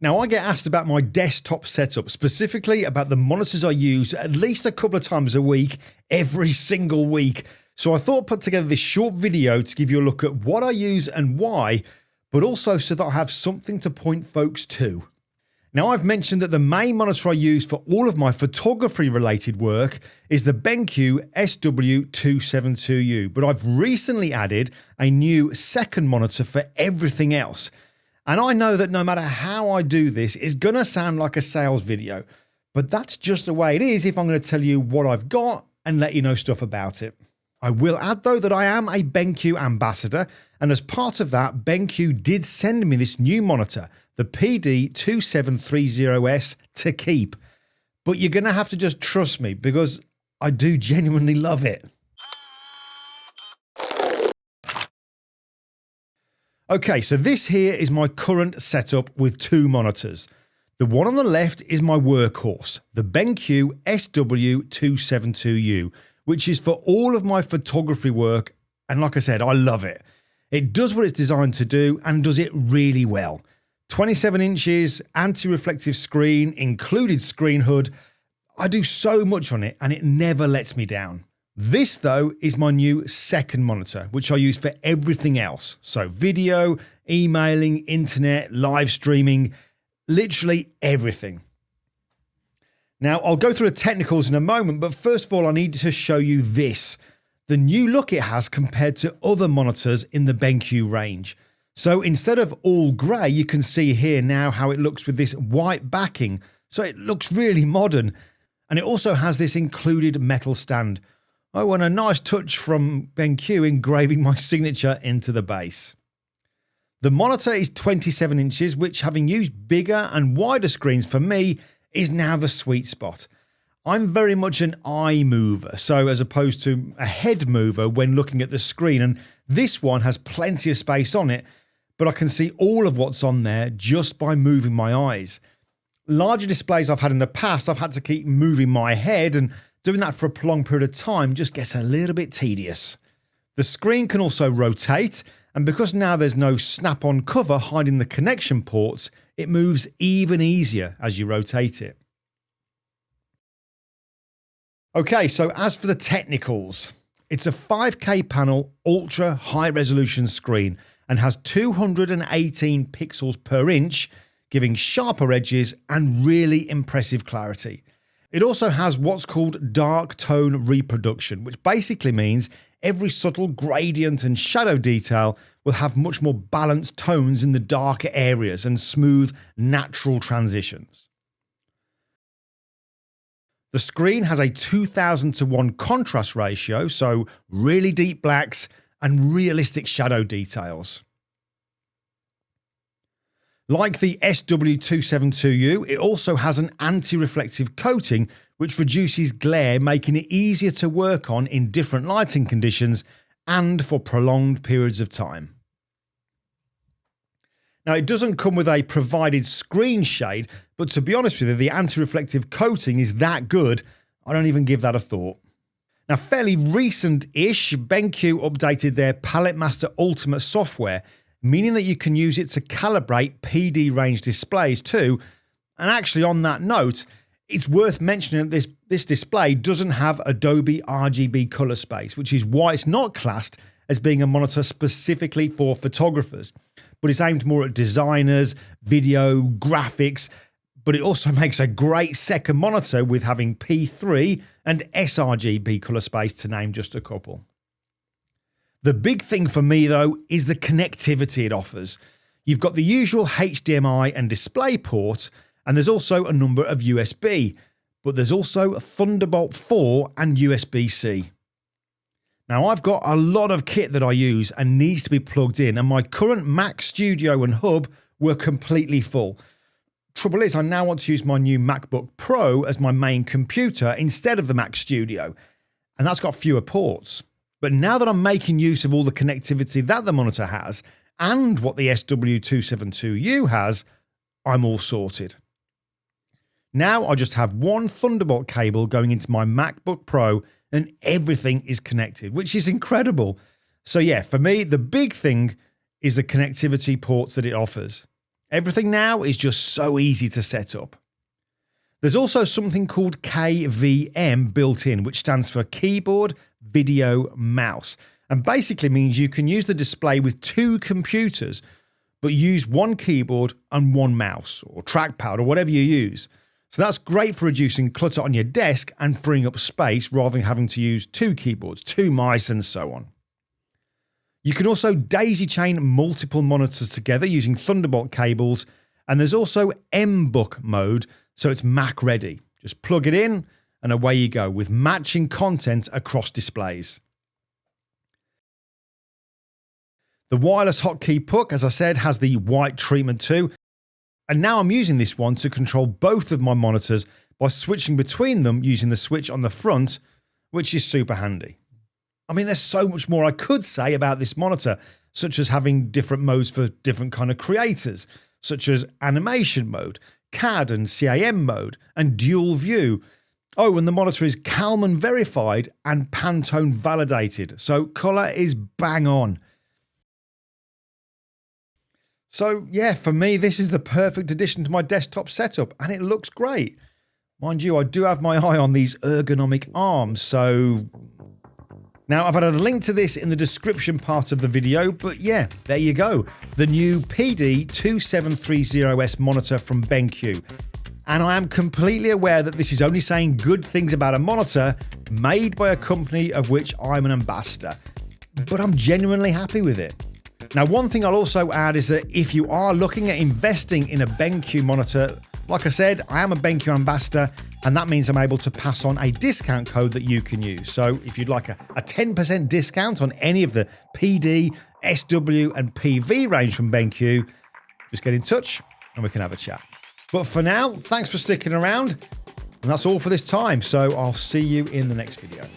Now, I get asked about my desktop setup, specifically about the monitors I use at least a couple of times a week, every single week. So I thought I'd put together this short video to give you a look at what I use and why, but also so that I have something to point folks to. Now, I've mentioned that the main monitor I use for all of my photography related work is the BenQ PD2730S, but I've recently added a new second monitor for everything else. And I know that no matter how I do this, it's going to sound like a sales video, but that's just the way it is if I'm going to tell you what I've got and let you know stuff about it. I will add though that I am a BenQ ambassador, and as part of that, BenQ did send me this new monitor, the PD2730S, to keep. But you're going to have to just trust me because I do genuinely love it. Okay, so this here is my current setup with two monitors. The one on the left is my workhorse, the BenQ SW272U, which is for all of my photography work, and like I said, I love it. It does what it's designed to do and does it really well. 27 inches, anti-reflective screen, included screen hood. I do so much on it and it never lets me down. This though is my new second monitor, which I use for everything else. So video, emailing, internet, live streaming, literally everything. Now, I'll go through the technicals in a moment, but first of all, I need to show you this, the new look it has compared to other monitors in the BenQ range. So instead of all grey, you can see here now how it looks with this white backing. So it looks really modern. And it also has this included metal stand. Oh, and a nice touch from BenQ engraving my signature into the base. The monitor is 27 inches, which having used bigger and wider screens for me, is now the sweet spot. I'm very much an eye mover, so as opposed to a head mover when looking at the screen, and this one has plenty of space on it, but I can see all of what's on there just by moving my eyes. Larger displays I've had in the past, I've had to keep moving my head, and doing that for a prolonged period of time just gets a little bit tedious. The screen can also rotate, and because now there's no snap-on cover hiding the connection ports, it moves even easier as you rotate it. Okay, so as for the technicals, it's a 5K panel ultra high resolution screen and has 218 pixels per inch, giving sharper edges and really impressive clarity. It also has what's called dark tone reproduction, which basically means every subtle gradient and shadow detail will have much more balanced tones in the darker areas and smooth, natural transitions. The screen has a 2000:1 contrast ratio, so really deep blacks and realistic shadow details. Like the SW272U, it also has an anti-reflective coating which reduces glare, making it easier to work on in different lighting conditions and for prolonged periods of time. Now, it doesn't come with a provided screen shade, but to be honest with you, the anti-reflective coating is that good, I don't even give that a thought. Now, fairly recent-ish, BenQ updated their Palette Master Ultimate software, meaning that you can use it to calibrate PD range displays too. And actually on that note, it's worth mentioning that this display doesn't have Adobe RGB color space, which is why it's not classed as being a monitor specifically for photographers, but it's aimed more at designers, video, graphics, but it also makes a great second monitor with having P3 and sRGB color space, to name just a couple. The big thing for me though is the connectivity it offers. You've got the usual HDMI and DisplayPort, and there's also a number of USB, but there's also a Thunderbolt 4 and USB-C. Now, I've got a lot of kit that I use and needs to be plugged in, and my current Mac Studio and hub were completely full. Trouble is, I now want to use my new MacBook Pro as my main computer instead of the Mac Studio, and that's got fewer ports. But now that I'm making use of all the connectivity that the monitor has and what the SW272U has, I'm all sorted. Now I just have one Thunderbolt cable going into my MacBook Pro and everything is connected, which is incredible. So yeah, for me, the big thing is the connectivity ports that it offers. Everything now is just so easy to set up. There's also something called KVM built in, which stands for Keyboard Video Mouse, and basically means you can use the display with two computers, but use one keyboard and one mouse or trackpad or whatever you use. So that's great for reducing clutter on your desk and freeing up space rather than having to use two keyboards, two mice and so on. You can also daisy chain multiple monitors together using Thunderbolt cables, and there's also MBook mode, so it's Mac ready. Just plug it in and away you go with matching content across displays. The wireless hotkey puck, as I said, has the white treatment too, and now I'm using this one to control both of my monitors by switching between them using the switch on the front, which is super handy. I mean, there's so much more I could say about this monitor, such as having different modes for different kind of creators, such as animation mode, CAD and CAM mode, and dual view. Oh, and the monitor is Kalman verified and Pantone validated, so colour is bang on. So yeah, for me, this is the perfect addition to my desktop setup, and it looks great. Mind you, I do have my eye on these ergonomic arms, so... Now, I've added a link to this in the description part of the video, but yeah, there you go. The new PD2730S monitor from BenQ. And I am completely aware that this is only saying good things about a monitor made by a company of which I'm an ambassador, but I'm genuinely happy with it. Now, one thing I'll also add is that if you are looking at investing in a BenQ monitor, like I said, I am a BenQ ambassador, and that means I'm able to pass on a discount code that you can use. So if you'd like a 10% discount on any of the PD, SW and PV range from BenQ, just get in touch and we can have a chat. But for now, thanks for sticking around. And that's all for this time. So I'll see you in the next video.